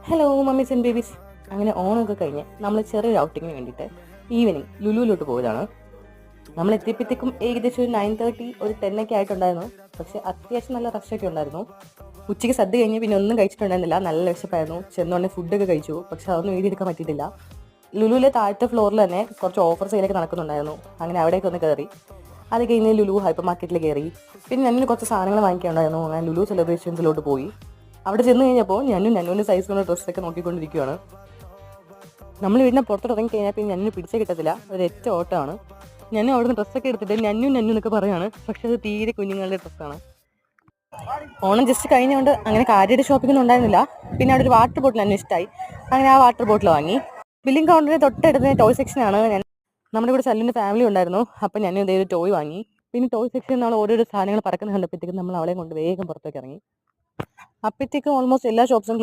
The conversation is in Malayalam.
Hello mummies and babies. അങ്ങനെ ഓണമൊക്കെ കഴിഞ്ഞ് നമ്മൾ ചെറിയൊരു ഔട്ടിങ്ങിന് വേണ്ടിയിട്ട് ഈവനിങ് ലുലുവിലോട്ട് പോയതാണ്. നമ്മൾ എത്തിയപ്പോഴത്തേക്കും ഏകദേശം ഒരു 9:30 ഒരു 10 ഒക്കെ ആയിട്ടുണ്ടായിരുന്നു. പക്ഷെ അത്യാവശ്യം നല്ല റഷൊക്കെ ഉണ്ടായിരുന്നു. ഉച്ചയ്ക്ക് സദ്യ കഴിഞ്ഞ് പിന്നെ ഒന്നും കഴിച്ചിട്ടുണ്ടായിരുന്നില്ല. നല്ല വിശപ്പായിരുന്നു. ചെന്നോണ്ടേ ഫുഡൊക്കെ കഴിച്ചു. പക്ഷെ അതൊന്നും എഴുതിയെടുക്കാൻ പറ്റിയിട്ടില്ല. ലുലുവിലെ താഴത്തെ ഫ്ലോറിൽ തന്നെ കുറച്ച് ഓഫർ സെയിലൊക്കെ നടക്കുന്നുണ്ടായിരുന്നു. അങ്ങനെ അവിടേക്ക് ഒന്ന് കയറി. അത് കഴിഞ്ഞ് ലുലു ഹൈപ്പർ മാർക്കറ്റിൽ കയറി. പിന്നെ ഞാനൊരു കുറച്ച് സാധനങ്ങൾ വാങ്ങിക്കാനുണ്ടായിരുന്നു. അങ്ങനെ ലുലു സെലിബ്രേഷൻസിലോട്ട് പോയി. അവിടെ ചെന്ന് കഴിഞ്ഞപ്പോൾ ഞാനും സൈസിലുള്ള ഡ്രസ്സൊക്കെ നോക്കിക്കൊണ്ടിരിക്കുകയാണ്. നമ്മൾ വീടിനെ പുറത്തോട്ട് ഇറങ്ങി കഴിഞ്ഞാൽ പിന്നെ ഞാനും പിടിച്ചേ കിട്ടത്തില്ല. ഒരൊറ്റ ഓട്ടമാണ്. ഞാൻ അവിടെ നിന്ന് ഡ്രസ്സൊക്കെ എടുത്തിട്ട് ഞന്നു എന്നൊക്കെ പറയുകയാണ്. പക്ഷെ അത് തീരെ കുഞ്ഞുങ്ങളുടെ ഡ്രസ്സാണ്. ഓണം ജസ്റ്റ് കഴിഞ്ഞുകൊണ്ട് അങ്ങനെ കാര്യമായിട്ട് ഷോപ്പിംഗ് ഒന്നും ഉണ്ടായിരുന്നില്ല. പിന്നെ അവിടെ ഒരു വാട്ടർ ബോട്ടിൽ എന്നെ ഇഷ്ടമായി. അങ്ങനെ ആ വാട്ടർ ബോട്ടിൽ വാങ്ങി. ബില്ലിംഗ് കൗണ്ടറിന് തൊട്ടടുത്ത് ടോയ് സെക്ഷനാണ്. നമ്മുടെ കൂടെ സല്ലിൻ്റെ ഫാമിലി ഉണ്ടായിരുന്നു. അപ്പം ഞാനും ഇതേ ഒരു ടോയ് വാങ്ങി. പിന്നെ ടോയ് സെക്ഷനിൽ നമ്മൾ ഓരോരോ സാധനങ്ങൾ പറക്കുന്ന കണ്ടപ്പോഴത്തേക്കും നമ്മൾ അവളെ കൊണ്ട് വേഗം പുറത്തേക്ക് ഇറങ്ങി. അപ്പോഴത്തേക്കും ഓൾമോസ്റ്റ് എല്ലാ ഷോപ്സും